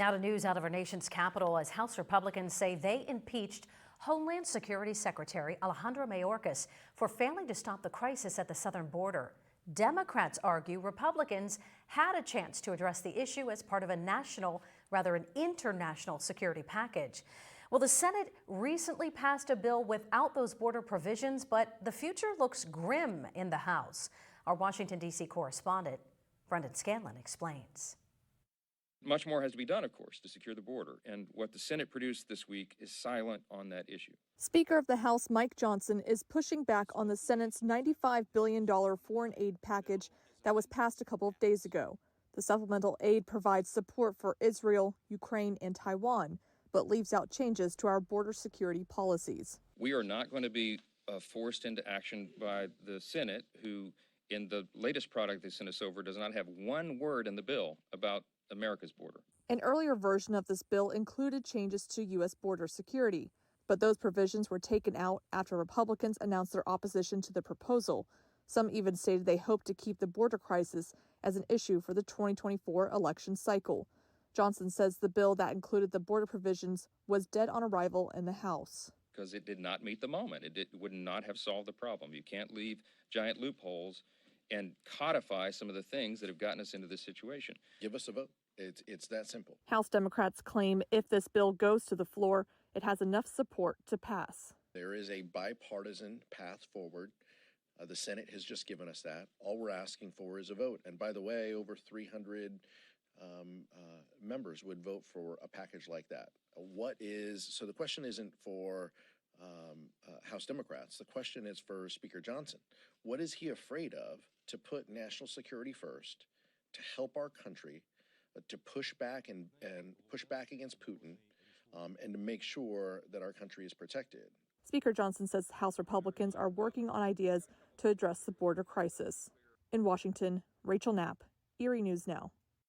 Now to news out of our nation's capital as House Republicans say they impeached Homeland Security Secretary Alejandro Mayorkas for failing to stop the crisis at the southern border. Democrats argue Republicans had a chance to address the issue as part of an international security package. Well, the Senate recently passed a bill without those border provisions, but the future looks grim in the House. Our Washington, D.C. correspondent, Brendan Scanlon, explains. Much more has to be done, of course, to secure the border, and what the Senate produced this week is silent on that issue. Speaker of the House Mike Johnson is pushing back on the Senate's $95 billion foreign aid package that was passed a couple of days ago. The supplemental aid provides support for Israel, Ukraine, and Taiwan, but leaves out changes to our border security policies. We are not going to be forced into action by the Senate, who, in the latest product they sent us over, does not have one word in the bill about America's border. An earlier version of this bill included changes to U.S. border security, but those provisions were taken out after Republicans announced their opposition to the proposal. Some even stated they hope to keep the border crisis as an issue for the 2024 election cycle. Johnson says the bill that included the border provisions was dead on arrival in the House. Because it did not meet the moment. It would not have solved the problem. You can't leave giant loopholes and codify some of the things that have gotten us into this situation. Give us a vote. It's that simple. House Democrats claim if this bill goes to the floor, it has enough support to pass. There is a bipartisan path forward. The Senate has just given us that. All we're asking for is a vote. And by the way, over 300 members would vote for a package like that. So the question isn't for House Democrats. The question is for Speaker Johnson. What is he afraid of to put national security first, to help our country, to push back and push back against Putin, and to make sure that our country is protected? Speaker Johnson says House Republicans are working on ideas to address the border crisis. In Washington, Rachel Knapp, Erie News Now.